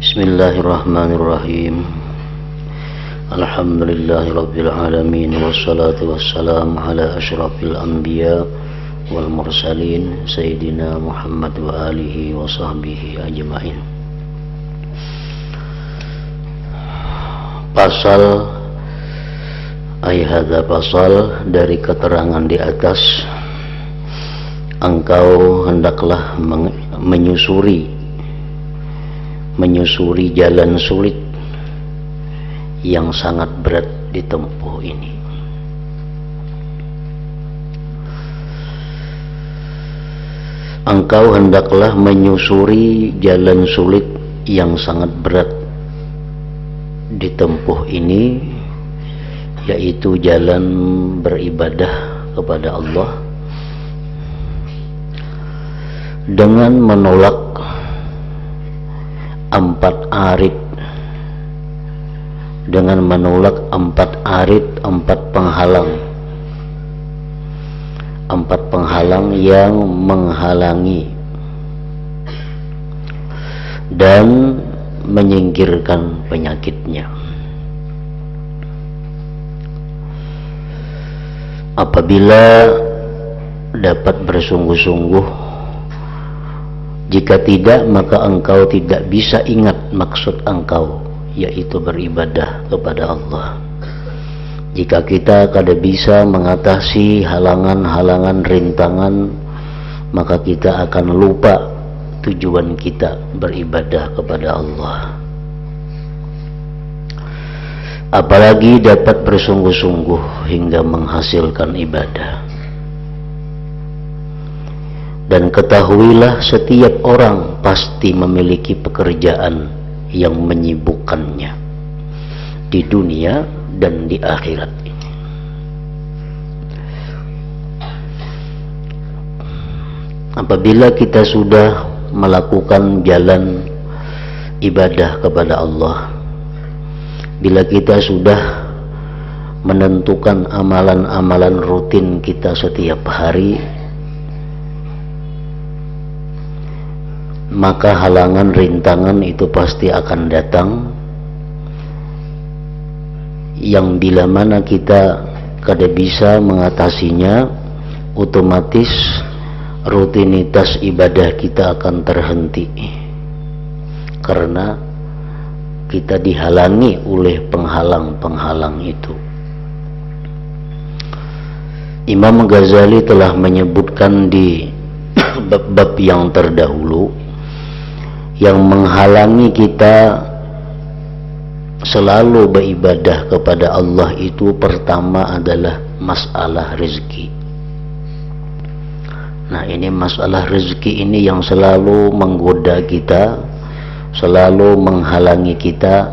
Bismillahirrahmanirrahim. Alhamdulillahirabbil alamin wassalatu wassalamu ala asyrafil anbiya wal mursalin sayyidina Muhammad wa alihi wa sahbihi ajmain. Pasal hadza pasal dari keterangan di atas, engkau hendaklah menyusuri jalan sulit yang sangat berat ditempuh ini. Engkau hendaklah menyusuri jalan sulit yang sangat berat ditempuh ini, yaitu jalan beribadah kepada Allah dengan menolak empat arid, empat penghalang yang menghalangi dan menyingkirkan penyakitnya. Apabila dapat bersungguh-sungguh, jika tidak, maka engkau tidak bisa ingat maksud engkau, yaitu beribadah kepada Allah. Jika kita kada bisa mengatasi halangan-halangan, rintangan, maka kita akan lupa tujuan kita beribadah kepada Allah. Apalagi dapat bersungguh-sungguh hingga menghasilkan ibadah. Dan ketahuilah, setiap orang pasti memiliki pekerjaan yang menyibukkannya di dunia dan di akhirat ini. Apabila kita sudah melakukan jalan ibadah kepada Allah, bila kita sudah menentukan amalan-amalan rutin kita setiap hari, maka halangan rintangan itu pasti akan datang, yang bila mana kita kada bisa mengatasinya, otomatis rutinitas ibadah kita akan terhenti karena kita dihalangi oleh penghalang-penghalang itu. Imam Ghazali telah menyebutkan di bab-bab yang terdahulu, yang menghalangi kita selalu beribadah kepada Allah itu pertama adalah masalah rezeki. Nah, ini masalah rezeki ini yang selalu menggoda kita, selalu menghalangi kita,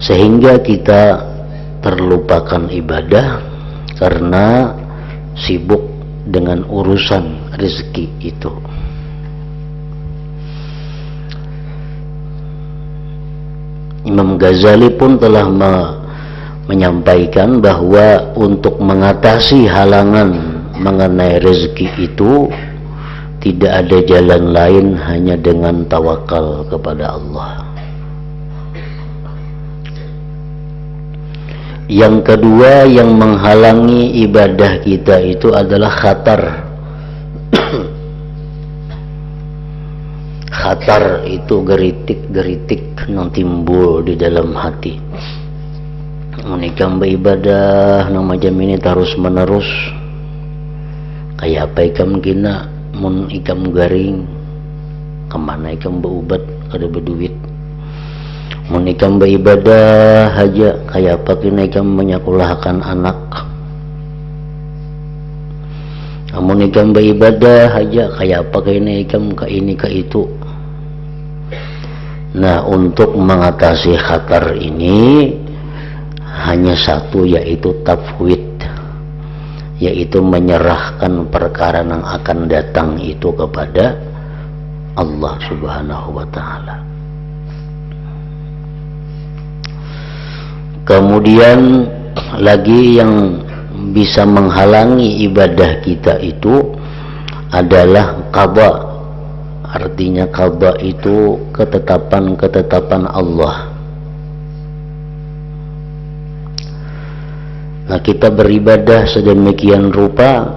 sehingga kita terlupakan ibadah karena sibuk dengan urusan rezeki itu. Imam Ghazali pun telah menyampaikan bahwa untuk mengatasi halangan mengenai rezeki itu tidak ada jalan lain hanya dengan tawakal kepada Allah. Yang kedua yang menghalangi ibadah kita itu adalah khatar. Khatar itu geritik-geritik yang timbul di dalam hati. Menikam beribadah nang macam ini terus menerus, kayak apa ikam kina mun ikam garing, kemana ikam berubat kada berduit. Mun ikam beribadah aja, kayak apa kina ikam menyekolahkan anak. Mun ikam beribadah aja, kayak apa kina ikam ke ini ke itu. Nah, untuk mengatasi khatar ini hanya satu, yaitu tafwid, yaitu menyerahkan perkara yang akan datang itu kepada Allah Subhanahu wa ta'ala. Kemudian lagi yang bisa menghalangi ibadah kita itu adalah qada, Artinya qada itu ketetapan-ketetapan Allah. Nah, kita beribadah sedemikian rupa,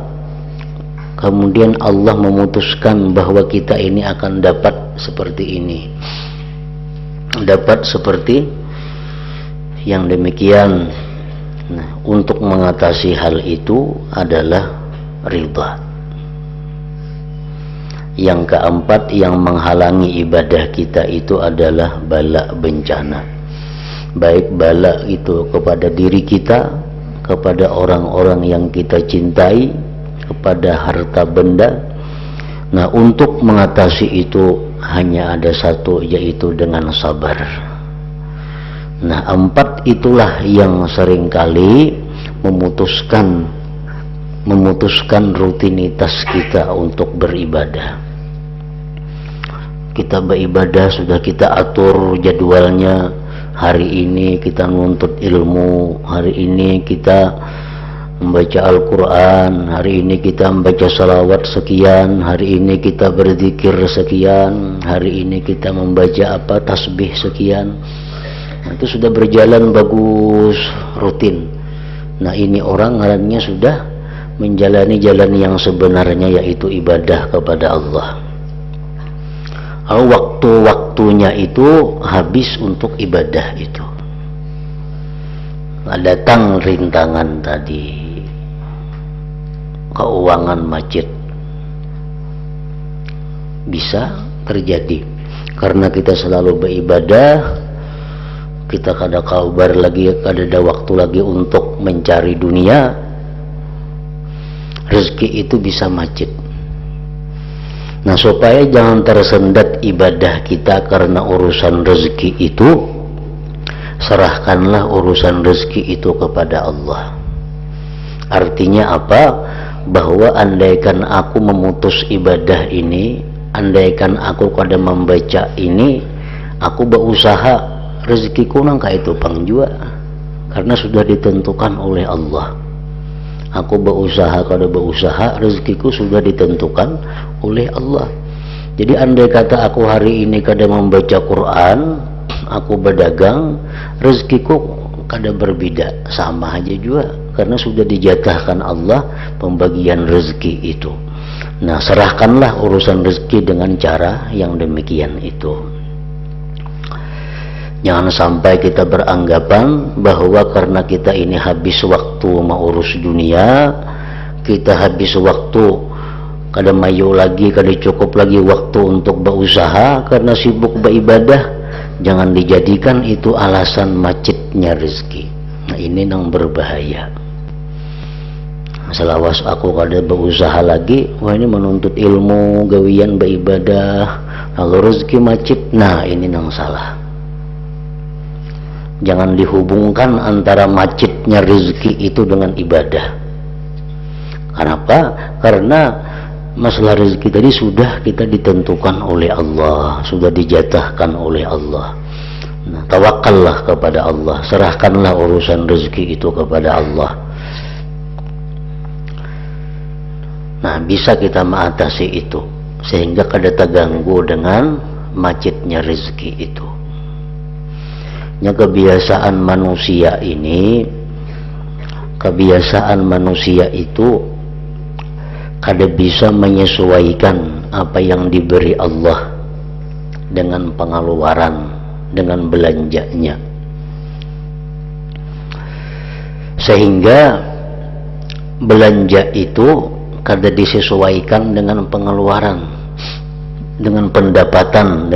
kemudian Allah memutuskan bahwa kita ini akan dapat seperti ini, dapat seperti yang demikian. Nah, untuk mengatasi hal itu adalah ridha. Yang keempat yang menghalangi ibadah kita itu adalah bala bencana. Baik bala itu kepada diri kita, kepada orang-orang yang kita cintai, kepada harta benda. Nah, untuk mengatasi itu hanya ada satu, yaitu dengan sabar. Nah, empat itulah yang seringkali memutuskan rutinitas kita untuk beribadah. Kita beribadah sudah kita atur jadwalnya. Hari ini kita menuntut ilmu, hari ini kita membaca Al-Quran, hari ini kita membaca salawat sekian, hari ini kita berzikir sekian, hari ini kita membaca tasbih sekian. Nah, itu sudah berjalan bagus, rutin. Nah, ini orang ngarannya sudah menjalani jalan yang sebenarnya, yaitu ibadah kepada Allah. Waktu-waktunya itu habis untuk ibadah itu. Nah, datang rintangan tadi, keuangan macet, bisa terjadi karena kita selalu beribadah. Kita kada kabar lagi, kada ada waktu lagi untuk mencari dunia. Rezeki itu bisa macet. Nah, supaya jangan tersendat ibadah kita karena urusan rezeki itu, serahkanlah urusan rezeki itu kepada Allah. Artinya apa? Bahwa andaikan aku memutus ibadah ini, andaikan aku kada membaca ini, aku berusaha, rezekiku nangka itu pangjua, karena sudah ditentukan oleh Allah. Aku berusaha kada berusaha, rezekiku sudah ditentukan oleh Allah. Jadi andai kata aku hari ini kada membaca Quran, aku berdagang, rezekiku kada berbeda, sama aja juga, karena sudah dijatahkan Allah pembagian rezeki itu. Nah, serahkanlah urusan rezeki dengan cara yang demikian itu. Jangan sampai kita beranggapan bahwa karena kita ini habis waktu mengurus dunia, kita habis waktu, kada mayu lagi, kada cukup lagi waktu untuk berusaha karena sibuk beribadah. Jangan dijadikan itu alasan macetnya rezeki. Nah, ini yang berbahaya. Selawas aku kada berusaha lagi, wah ini menuntut ilmu, gawian beribadah, lalu rezeki macet. Nah, ini yang salah. Jangan dihubungkan antara macetnya rezeki itu dengan ibadah. Kenapa? Karena masalah rezeki tadi sudah kita ditentukan oleh Allah, sudah dijatahkan oleh Allah. Nah, tawakallah kepada Allah, serahkanlah urusan rezeki itu kepada Allah. Nah, bisa kita mengatasi itu sehingga kada terganggu dengan macetnya rezeki itu. Ya, kebiasaan manusia itu kada bisa menyesuaikan apa yang diberi Allah dengan pengeluaran, dengan belanjanya, sehingga belanja itu kada disesuaikan dengan pengeluaran, dengan pendapatan.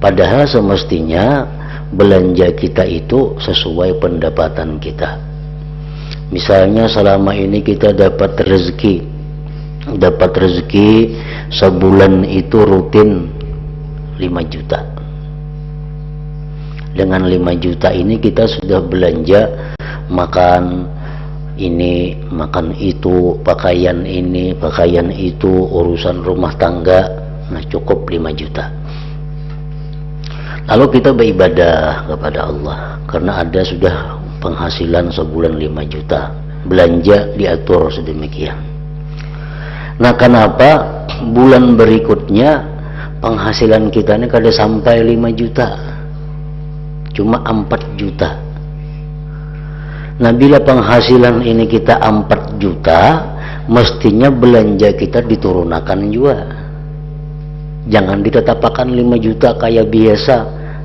Padahal semestinya belanja kita itu sesuai pendapatan kita. Misalnya selama ini kita dapat rezeki sebulan itu rutin 5 juta. Dengan 5 juta ini kita sudah belanja makan ini, makan itu, pakaian ini, pakaian itu, urusan rumah tangga. Nah, cukup 5 juta. Lalu kita beribadah kepada Allah karena ada sudah penghasilan sebulan 5 juta. Belanja diatur sedemikian. Nah, kenapa bulan berikutnya penghasilan kita ini kada sampai 5 juta, cuma 4 juta. Nah, bila penghasilan ini kita 4 juta, mestinya belanja kita diturunkan juga. Jangan ditetapkan 5 juta kayak biasa.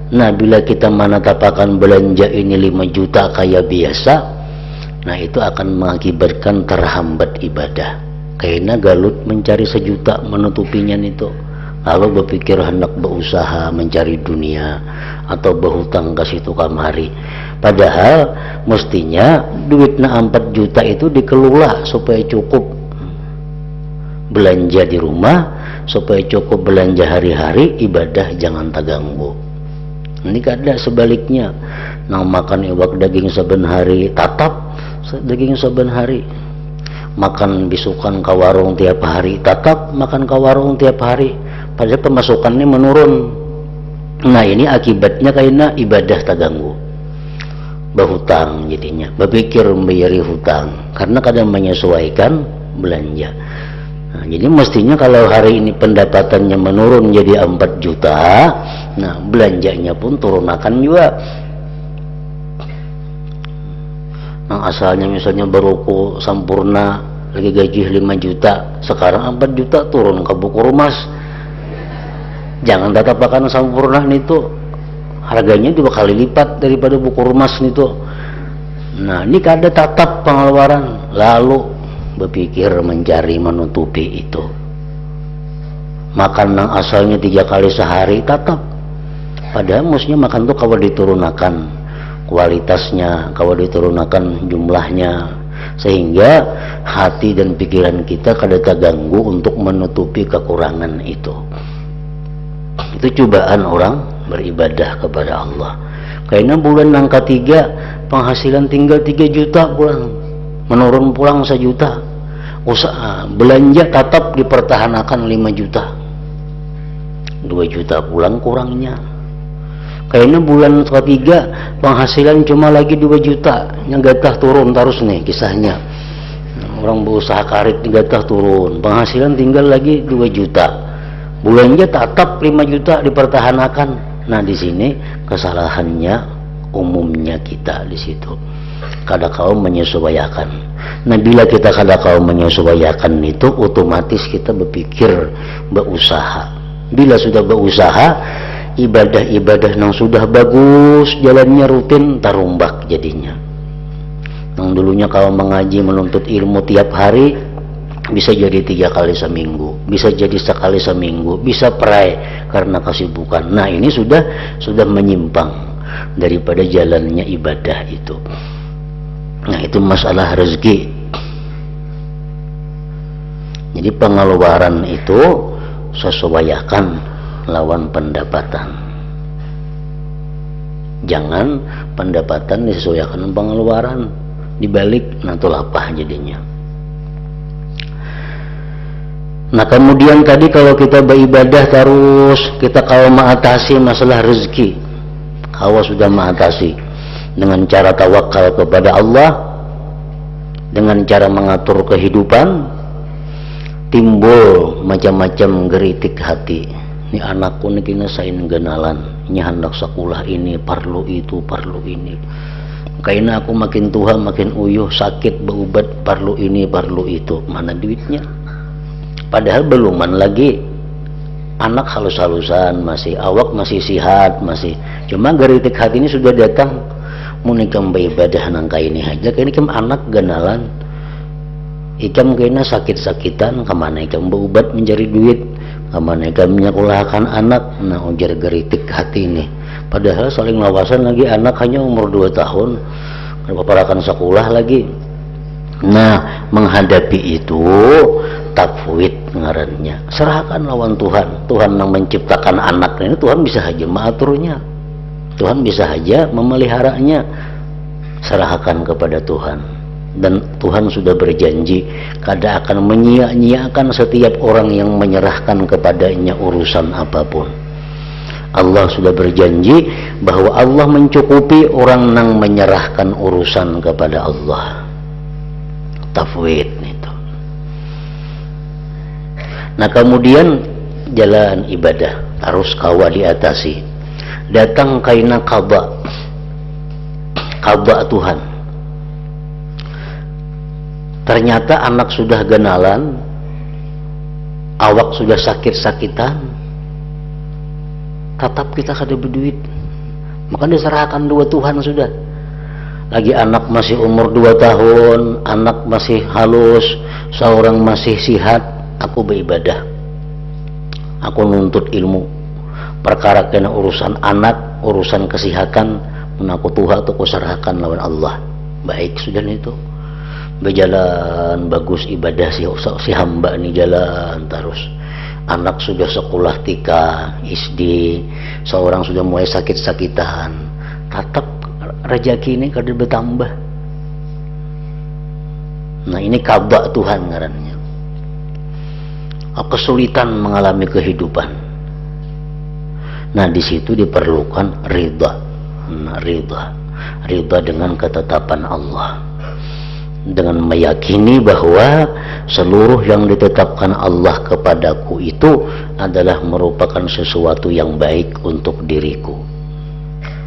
Nah, bila kita menetapkan belanja ini 5 juta kayak biasa, nah itu akan mengakibatkan terhambat ibadah. Karena galut mencari 1 juta menutupinya itu. Lalu berpikir hendak berusaha mencari dunia atau berhutang ke situ kamari. Padahal mestinya duitnya 4 juta itu dikelola supaya cukup belanja di rumah, supaya cukup belanja hari-hari, ibadah jangan terganggu. Ini kada sebaliknya. Nah, makan iwak daging saben hari, tatap daging saben hari. Makan bisukan ke warung tiap hari, tatap makan ke warung tiap hari. Padahal pemasukannya menurun. Nah, ini akibatnya karena ibadah terganggu. Berhutang jadinya, berpikir membayari hutang karena kadang menyesuaikan belanja. Nah, jadi mestinya kalau hari ini pendapatannya menurun jadi 4 juta, nah belanjanya pun turunakan juga. Nah, asalnya misalnya beruku sampurna lagi gaji 5 juta, sekarang 4 juta turun ke buku rumas. Jangan tatapakan sampurna itu harganya 2 kali lipat daripada buku rumas itu. Nah, ini kada tatap pengeluaran, lalu berpikir mencari menutupi itu. Makan yang asalnya 3 kali sehari tatap, padahal mestinya makan tuh kalau diturunkan kualitasnya, kalau diturunkan jumlahnya, sehingga hati dan pikiran kita kada terganggu untuk menutupi kekurangan itu. Itu cobaan orang beribadah kepada Allah. Karena bulan yang ketiga penghasilan tinggal 3 juta pulang, menurun pulang 1 juta. Usaha belanja tetap dipertahankan 5 juta, 2 juta pulang kurangnya. Karena bulan ketiga penghasilan cuma lagi 2 juta, yang gatah turun terus nih kisahnya. Orang berusaha karit gatah turun, penghasilan tinggal lagi 2 juta. Bulannya tetap 5 juta dipertahankan. Nah, di sini kesalahannya umumnya kita di situ. Kada kau menyesuaikan. Nah, bila kita kada kau menyesuaikan itu, otomatis kita berpikir berusaha. Bila sudah berusaha, ibadah-ibadah yang sudah bagus jalannya rutin tarumbak jadinya. Yang dulunya kau mengaji menuntut ilmu tiap hari, bisa jadi 3 kali seminggu, bisa jadi sekali seminggu, bisa perai karena kesibukan. Nah, ini sudah menyimpang daripada jalannya ibadah itu. Nah, itu masalah rezeki. Jadi pengeluaran itu sesuaikan lawan pendapatan. Jangan pendapatan disesuaikan dengan pengeluaran, dibalik nanti lapah jadinya. Nah, kemudian tadi kalau kita beribadah terus, kita kalau mengatasi masalah rezeki, kalau sudah mengatasi dengan cara tawakal kepada Allah, dengan cara mengatur kehidupan, timbul macam-macam geritik hati. Ini anakku ini kena sain genalan, ini hendak sekolah ini, perlu itu, perlu ini. Karena aku makin tua makin uyuh, sakit berobat, perlu ini, perlu itu. Mana duitnya? Padahal beluman lagi, anak halus-halusan, masih awak masih sihat, masih cuma geritik hati ini sudah datang. Mau nikam beribadah nangka ini aja, kayaknya ikam anak genalan, ikam kayaknya sakit-sakitan, kemana ikam berobat mencari duit, kemana ikam menyekolahkan anak. Nah, ujar geritik hati ini. Padahal saling lawasan lagi, anak hanya umur 2 tahun, keparakan sekolah lagi. Nah, menghadapi itu tafwid ngarannya, serahkan lawan Tuhan. Tuhan yang menciptakan anak ini, Tuhan bisa saja mengaturnya, Tuhan bisa saja memeliharanya. Serahkan kepada Tuhan, dan Tuhan sudah berjanji kada akan menyia-nyiakan setiap orang yang menyerahkan kepadanya urusan apapun. Allah sudah berjanji bahwa Allah mencukupi orang yang menyerahkan urusan kepada Allah. Tafwid itu. Nah kemudian jalan ibadah harus kawa diatasi. Datang kaina qada Tuhan. Ternyata anak sudah genalan, awak sudah sakit-sakitan, tetap kita kada berduit, maka diserahkan dua Tuhan sudah. Lagi anak masih umur 2 tahun, anak masih halus, seorang masih sihat, aku beribadah, aku nuntut ilmu. Perkara kena urusan anak, urusan kesehatan, menaku Tuhan aku serahkan lawan Allah. Baik sudah itu. Berjalan bagus ibadah si hamba ini jalan terus. Anak sudah sekolah tika SD, seorang sudah mulai sakit-sakitan, tetap rezeki ini kada bertambah. Nah ini qada Tuhan ngarannya. Kesulitan mengalami kehidupan. Nah di situ diperlukan ridha. Nah, ridha dengan ketetapan Allah, dengan meyakini bahwa seluruh yang ditetapkan Allah kepadaku itu adalah merupakan sesuatu yang baik untuk diriku.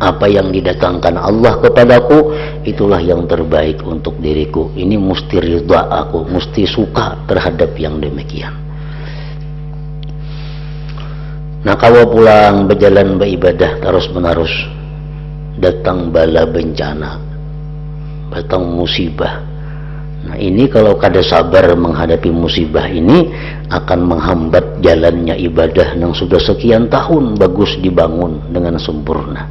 Apa yang didatangkan Allah kepadaku itulah yang terbaik untuk diriku. Ini mesti ridha aku, mesti suka terhadap yang demikian. Nah kalau pulang berjalan beribadah terus menerus, datang bala bencana, datang musibah. Nah ini kalau kada sabar menghadapi musibah ini akan menghambat jalannya ibadah yang sudah sekian tahun bagus dibangun dengan sempurna.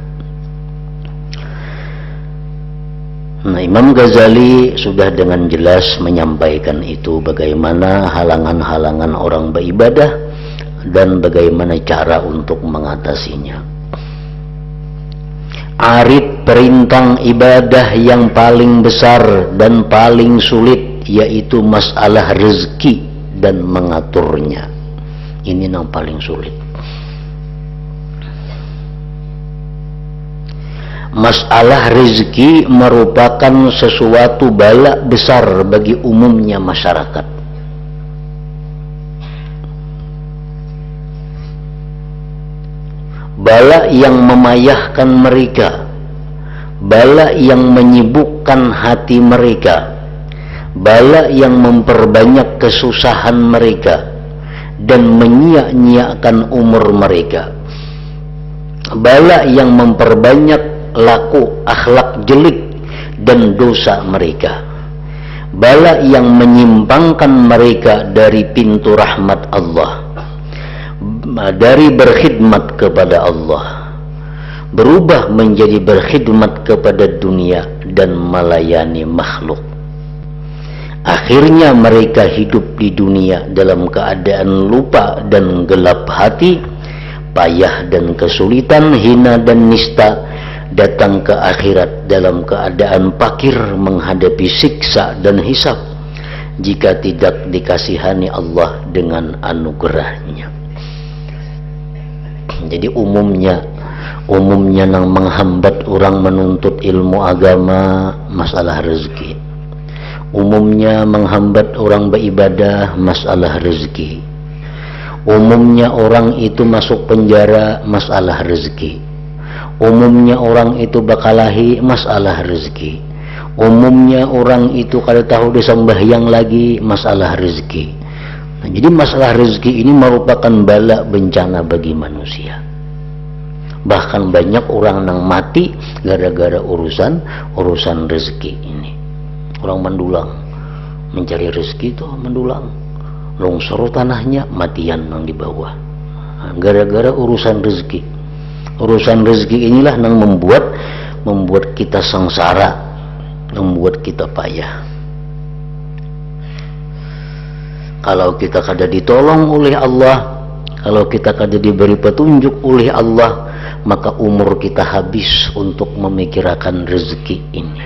Nah Imam Ghazali sudah dengan jelas menyampaikan itu, bagaimana halangan-halangan orang beribadah dan bagaimana cara untuk mengatasinya. Arid perintang ibadah yang paling besar dan paling sulit yaitu masalah rezeki dan mengaturnya. Ini yang paling sulit. Masalah rezeki merupakan sesuatu bala besar bagi umumnya masyarakat. Bala yang memayahkan mereka, bala yang menyibukkan hati mereka, bala yang memperbanyak kesusahan mereka dan menyia-nyiakan umur mereka, bala yang memperbanyak laku akhlak jelek dan dosa mereka, bala yang menyimpangkan mereka dari pintu rahmat Allah, dari berkhidmat kepada Allah, berubah menjadi berkhidmat kepada dunia dan melayani makhluk. Akhirnya mereka hidup di dunia dalam keadaan lupa dan gelap hati, payah dan kesulitan, hina dan nista, datang ke akhirat dalam keadaan pakir menghadapi siksa dan hisab jika tidak dikasihani Allah dengan anugerahnya. Jadi umumnya yang menghambat orang menuntut ilmu agama masalah rezeki. Umumnya menghambat orang beribadah masalah rezeki. Umumnya orang itu masuk penjara masalah rezeki. Umumnya orang itu bakalahi masalah rezeki. Umumnya orang itu kada tahu disembahyang lagi masalah rezeki. Nah, jadi masalah rezeki ini merupakan bala bencana bagi manusia. Bahkan banyak orang yang mati gara-gara urusan rezeki ini. Orang mendulang, mencari rezeki itu mendulang, longsor tanahnya, matian yang di bawah. Nah, gara-gara urusan rezeki. Urusan rezeki inilah yang membuat kita sengsara, membuat kita payah. Kalau kita kada ditolong oleh Allah, kalau kita kada diberi petunjuk oleh Allah, maka umur kita habis untuk memikirkan rezeki ini.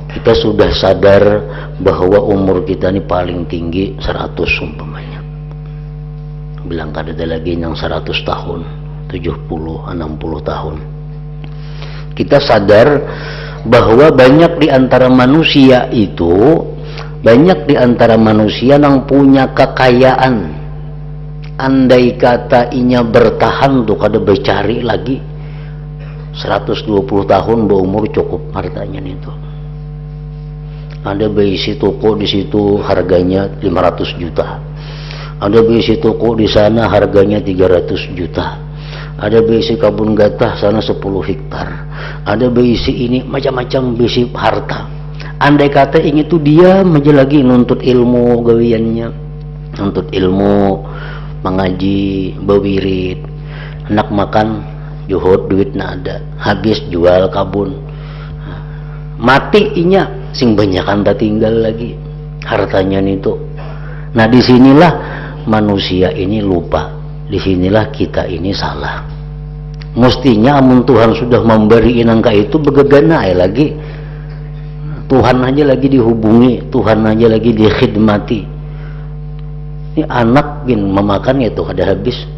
Kita sudah sadar bahwa umur kita ini paling tinggi 100 umpamanya. Bilang kada ada lagi yang 100 tahun, 70, 60 tahun. Kita sadar bahwa banyak di antara manusia itu Banyak di antara manusia yang punya kekayaan, andai kata inya bertahan tuh kada bercari lagi 120 tahun berumur cukup hartanya itu. Ada berisi toko di situ harganya 500 juta. Ada berisi toko di sana harganya 300 juta. Ada berisi kebun gatah sana 10 hektar. Ada berisi ini macam-macam berisi harta. Andai kata ini tuh dia aja lagi nuntut ilmu gawiannya, nuntut ilmu, mengaji, bewirid, anak makan, juhud duitnya ada, habis jual kabun, mati inya sing banyakan tak tinggal lagi hartanya itu. Nah disinilah manusia ini lupa, disinilah kita ini salah. Mestinya amun Tuhan sudah memberi inangka itu begegana lagi, Tuhan aja lagi dihubungi, Tuhan aja lagi dikhidmati. Ini anak gin memakan ya tuh kada habis,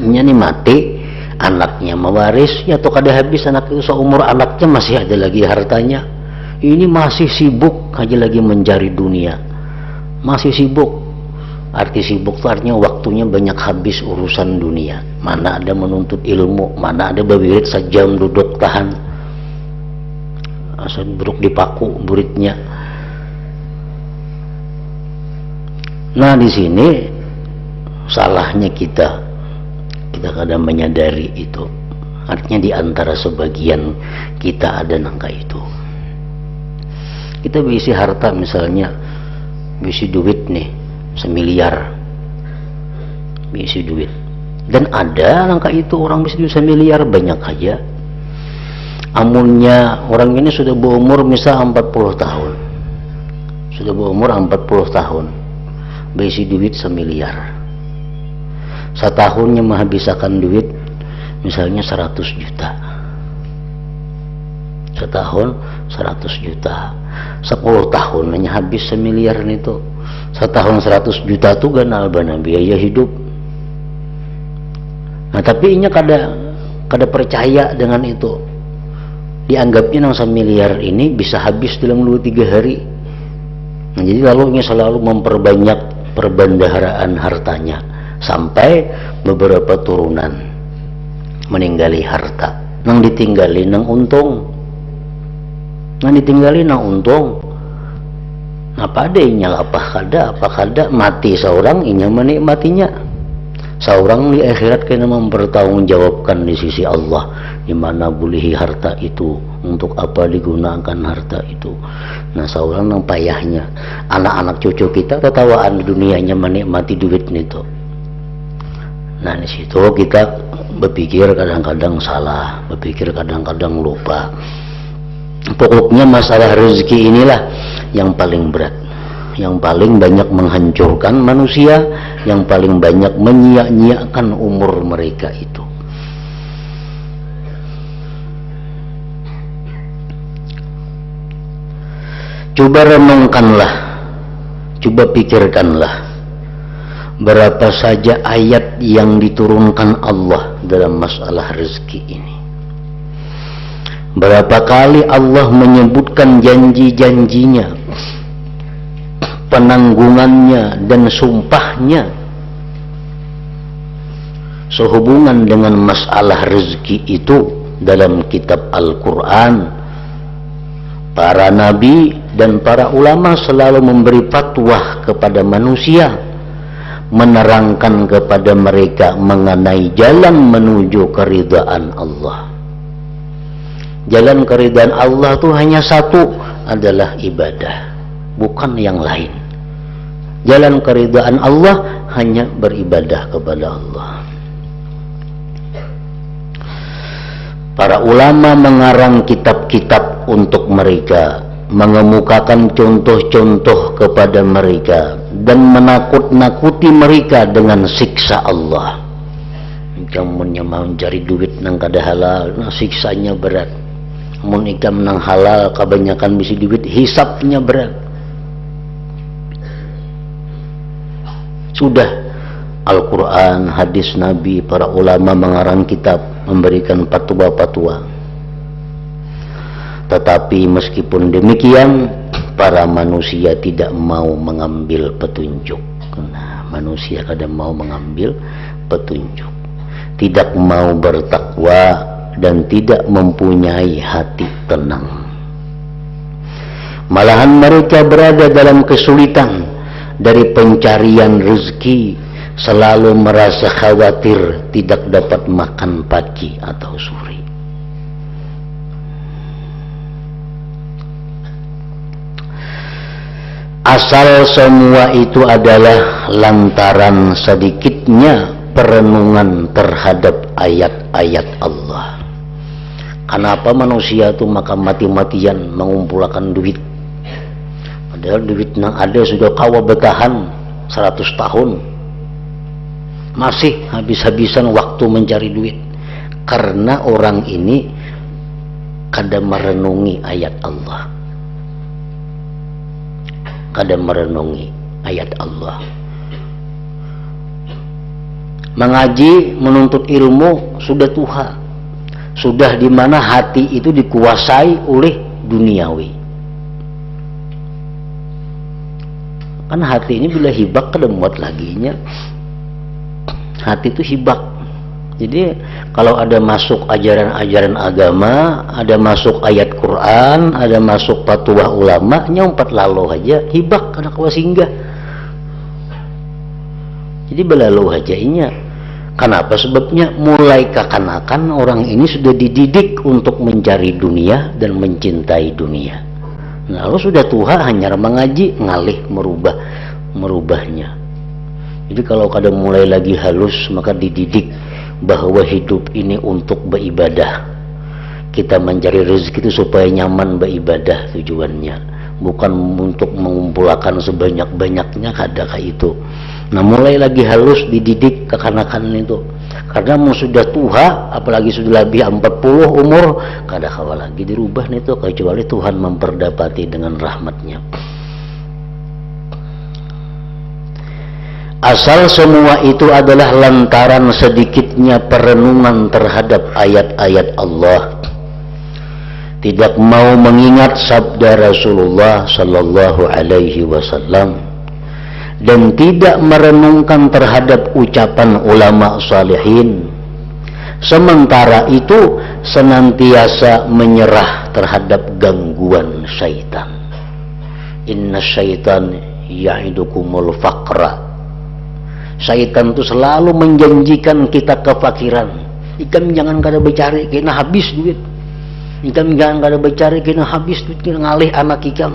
ini mati, anaknya mewaris ya tuh kada habis, anak itu seumur anaknya masih ada lagi hartanya. Ini masih sibuk aja lagi mencari dunia, masih sibuk. Arti sibuk itu artinya waktunya banyak habis urusan dunia. Mana ada menuntut ilmu, mana ada bewirid sejam duduk tahan, asal duduk di paku muridnya. Nah di sini salahnya kita kadang menyadari itu. Artinya di antara sebagian kita ada nangka itu. Kita berisi harta misalnya, berisi duit nih 1 miliar, berisi duit. Dan ada nangka itu orang berisi duit 1 miliar banyak aja. Amunnya orang ini sudah berumur misal 40 tahun, sudah berumur 40 tahun, berisi duit 1 miliar. Setahunnya menghabiskan duit misalnya 100 juta, setahun 100 juta, 10 tahun hanya habis 1 miliar itu. Setahun 100 juta tuh ganal bana biaya hidup. Nah tapi inya kada percaya dengan itu. Dianggapnya yang 1 miliar ini bisa habis dalam 2-3 hari. Nah, jadi lalu ini selalu memperbanyak perbendaharaan hartanya sampai beberapa turunan meninggali harta. Nang ditinggali nang untung, nang ditinggali nang untung. Apa ada inya apa kada mati seorang inya menikmatinya. Seorang di akhirat kena mempertanggungjawabkan di sisi Allah di mana bolehi harta itu, untuk apa digunakan harta itu. Nah seorang nang payahnya, anak-anak cucu kita ketawaan dunianya menikmati duit itu. Nah di situ kita berpikir kadang-kadang salah, berpikir kadang-kadang lupa. Pokoknya masalah rezeki inilah yang paling berat, yang paling banyak menghancurkan manusia, yang paling banyak menyia-nyiakan umur mereka itu. Coba renungkanlah, coba pikirkanlah berapa saja ayat yang diturunkan Allah dalam masalah rezeki ini. Berapa kali Allah menyebutkan janji-janjinya, penanggungannya dan sumpahnya sehubungan dengan masalah rezeki itu dalam kitab Al-Quran. Para nabi dan para ulama selalu memberi fatwa kepada manusia, menerangkan kepada mereka mengenai jalan menuju keridhaan Allah. Jalan keridhaan Allah itu hanya satu, adalah ibadah, bukan yang lain. Jalan keridhaan Allah hanya beribadah kepada Allah. Para ulama mengarang kitab-kitab untuk mereka, mengemukakan contoh-contoh kepada mereka dan menakut-nakuti mereka dengan siksa Allah. Kamu mau cari duit nang kada halal, nah siksanya berat. Mun ikam nang halal kebanyakan bisi duit, hisapnya berat. Sudah Al-Quran, hadis Nabi, para ulama mengarang kitab, memberikan fatwa-fatwa. Tetapi meskipun demikian, para manusia tidak mau mengambil petunjuk. Nah, manusia kadang mau mengambil petunjuk, tidak mau bertakwa dan tidak mempunyai hati tenang. Malahan mereka berada dalam kesulitan dari pencarian rezeki, selalu merasa khawatir tidak dapat makan pagi atau sore. Asal semua itu adalah lantaran sedikitnya perenungan terhadap ayat-ayat Allah. Kenapa manusia itu makan mati-matian mengumpulkan duit? Padahal duit yang ada sudah kawa bertahan 100 tahun. Masih habis-habisan waktu mencari duit. Karena orang ini kadang merenungi ayat Allah. Kadang merenungi ayat Allah. Mengaji, menuntut ilmu sudah tuha. Sudah di mana hati itu dikuasai oleh duniawi. Kan hati ini bila hibak kada muat laginya. Hati itu hibak. Jadi kalau ada masuk ajaran-ajaran agama, ada masuk ayat Quran, ada masuk fatwa ulama, nyompat lalu aja hibak kada kawa singgah. Jadi belalu aja inya. Kenapa sebabnya? Mulai kekanakan orang ini sudah dididik untuk mencari dunia dan mencintai dunia. Nah, kalau sudah tua hanya mengaji, ngalih merubahnya. Jadi kalau kadang mulai lagi halus, maka dididik bahwa hidup ini untuk beribadah. Kita mencari rezeki itu supaya nyaman beribadah tujuannya, bukan untuk mengumpulkan sebanyak-banyaknya, kada kayak itu. Nah, mulai lagi halus dididik kekanakan itu. Karena mau sudah tua, apalagi sudah lebih 40 umur, kada kawa lagi dirubah itu, kecuali Tuhan memperdapati dengan rahmatnya. Asal semua itu adalah lantaran sedikitnya perenungan terhadap ayat-ayat Allah. Tidak mau mengingat sabda Rasulullah sallallahu alaihi wasallam dan tidak merenungkan terhadap ucapan ulama salihin. Sementara itu senantiasa menyerah terhadap gangguan syaitan. Inna syaitan ya'idukumul faqra. Syaitan itu selalu menjanjikan kita kefakiran. Ikam jangan kada bercari kena habis duit. Ikam jangan kada bercari kena habis duit, kena ngalih anak ikam.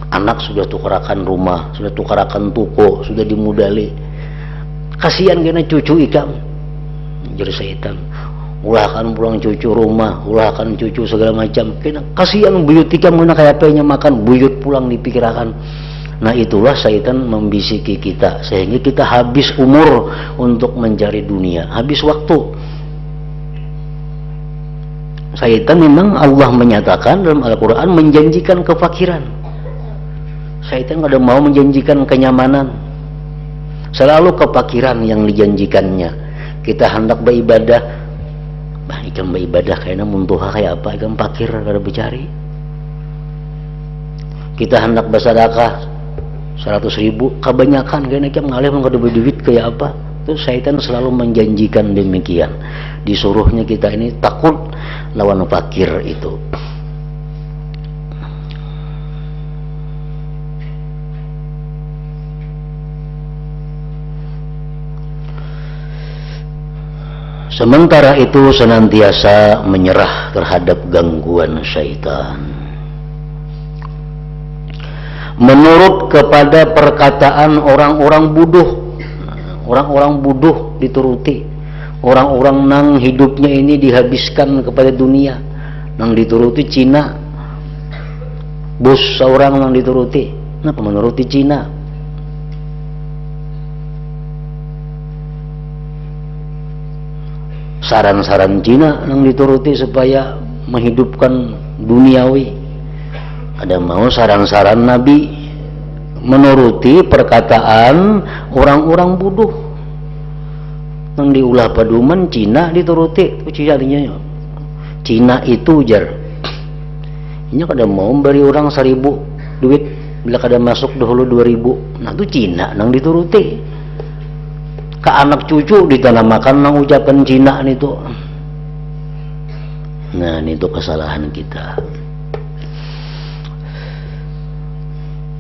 Anak sudah tukarakan rumah, sudah tukarakan toko, sudah dimudali. Kasihan kena cucu ikam. Jadi syaitan, ulahkan pulang cucu rumah, ulahkan cucu segala macam. Kena kasihan buyut ikam kena kayak apanya makan, buyut pulang dipikirkan. Nah, itulah syaitan membisiki kita sehingga kita habis umur untuk mencari dunia, habis waktu. Syaitan memang Allah menyatakan dalam Al-Quran menjanjikan kefakiran. Syaitan kada mau menjanjikan kenyamanan, selalu kefakiran yang dijanjikannya. Kita hendak beribadah, ikam beribadah kayaknya muntuha kayak apa, ikam fakir kada bercari. Kita hendak bersedekah 100.000, kebanyakan kayaknya ikam ngalih kada berduit kayak apa. Itu syaitan selalu menjanjikan demikian. Disuruhnya kita ini takut lawan fakir itu. Sementara itu senantiasa menyerah terhadap gangguan syaitan. Menurut kepada perkataan orang-orang bodoh, orang-orang bodoh dituruti. Orang-orang nang hidupnya ini dihabiskan kepada dunia, nang dituruti Cina. Bos seorang nang dituruti, kenapa menuruti Cina? Saran-saran Cina yang dituruti supaya menghidupkan duniawi. Ada mau saran-saran Nabi, menuruti perkataan orang-orang bodoh yang diulah paduman. Cina dituruti. Cina itu jar ini kada mau beri orang 1.000 duit bila kada masuk dahulu 2000. Nah itu Cina nang dituruti. Ke anak cucu ditanamakan nang ucapan Cina nih tuh. Nah ini tuh kesalahan kita.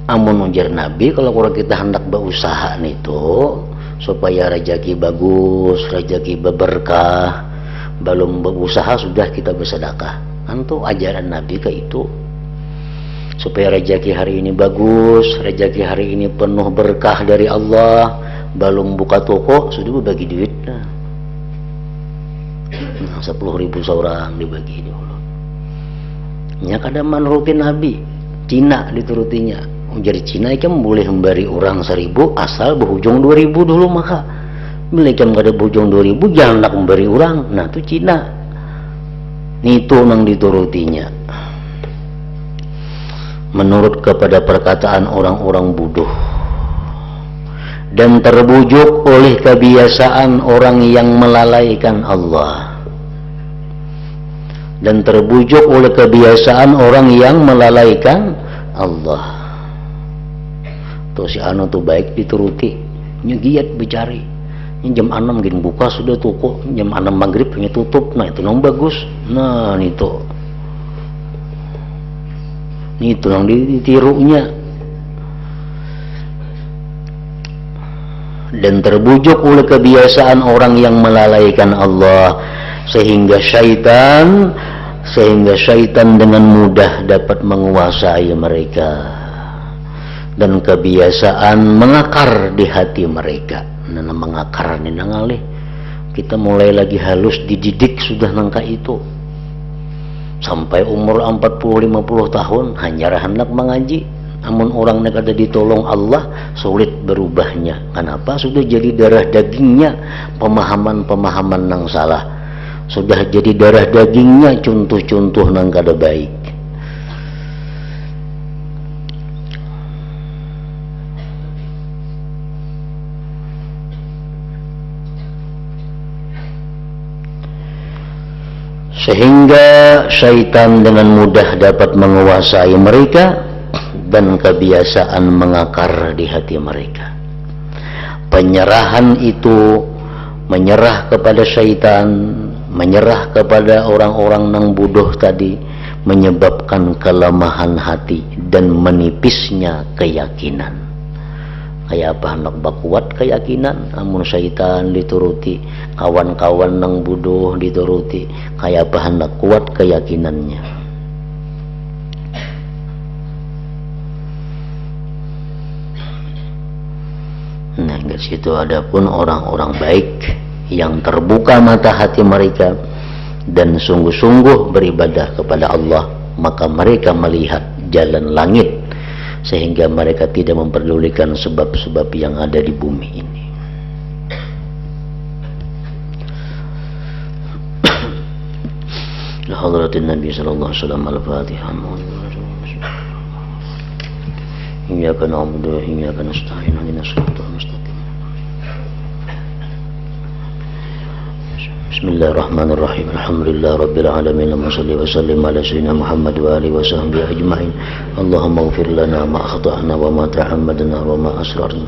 Amun ujar Nabi kalau kurang kita hendak berusaha nih tuh supaya rezeki bagus, rezeki berberkah, belum berusaha sudah kita bersedekah. Antu ajaran Nabi ke itu. Supaya rezeki hari ini bagus, rezeki hari ini penuh berkah dari Allah, belum buka toko sudah berbagi duit. Nah, 10.000 seorang dibagi dulu. Nya kada menurutin Nabi, Cina diturutinya. Jadi Cina ikan boleh memberi orang 1.000 asal berhujung 2.000 dulu maka. Bila ikan kada berhujung 2.000 jangan nak memberi orang. Nah itu Cina. Itu nang diturutinya. Menurut kepada perkataan orang-orang bodoh dan terbujuk oleh kebiasaan orang yang melalaikan Allah. Dan terbujuk oleh kebiasaan orang yang melalaikan Allah. Tuh si anu tuh baik dituruti, nyegiat bicari. Jam 6 gini buka sudah toko, jam 6 maghrib punya tutup. Nah itu nang bagus. Nah itu yang ditirunya. Dan terbujuk oleh kebiasaan orang yang melalaikan Allah sehingga syaitan dengan mudah dapat menguasai mereka. Dan kebiasaan mengakar di hati mereka. Nah mengakar nih nangalih. Kita mulai lagi halus dididik sudah nangka itu. Sampai umur 40-50 tahun hanya hendak mengaji. Namun orang yang ada ditolong Allah sulit berubahnya. Kenapa? Sudah jadi darah dagingnya pemahaman-pemahaman nang salah. Sudah jadi darah dagingnya contoh-contoh nang kada baik. Sehingga syaitan dengan mudah dapat menguasai mereka dan kebiasaan mengakar di hati mereka. Penyerahan itu menyerah kepada syaitan, menyerah kepada orang-orang nang bodoh tadi menyebabkan kelemahan hati dan menipisnya keyakinan. Kayak apa hendak bakuat keyakinan, namun syaitan dituruti, kawan-kawan nang bodoh dituruti, kayak apa hendak kuat keyakinannya. Nah, di situ adapun orang-orang baik yang terbuka mata hati mereka dan sungguh-sungguh beribadah kepada Allah, maka mereka melihat jalan langit sehingga mereka tidak memperdulikan sebab-sebab yang ada di bumi ini. La hadratin Nabi sallallahu alaihi wasallam al-Fatihah. Iyyaka na'budu wa iyyaka nasta'in. Ihdinas siratal mustaqim. Bismillahirrahmanirrahim. Alhamdulillah rabbil alamin. Allahumma shalli wa sallim ala sayyidina Muhammad wa alihi wa sahbihi ajma'in. Allahumma ighfir lana ma akhta'na wa ma ta'ammadna wa ma asrarna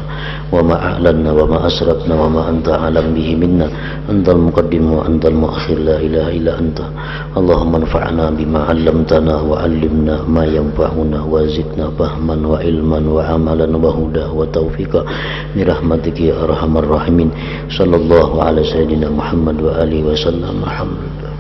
wa ma a'lanna wa ma asrafna wa ma anta a'lam bihi minna. Antal muqaddim wa antal muakhir, la ilaha illa anta. Allahumma anfa'na bima 'allamtana wa 'allimna ma yanfa'una wa zidna fahman wa ilman wa amalan wa huda wa taufiqa bi rahmatika ya arhamar rahimin. Sallallahu ala sayyidina Muhammad wa alihi wasallam. Alhamdulillah.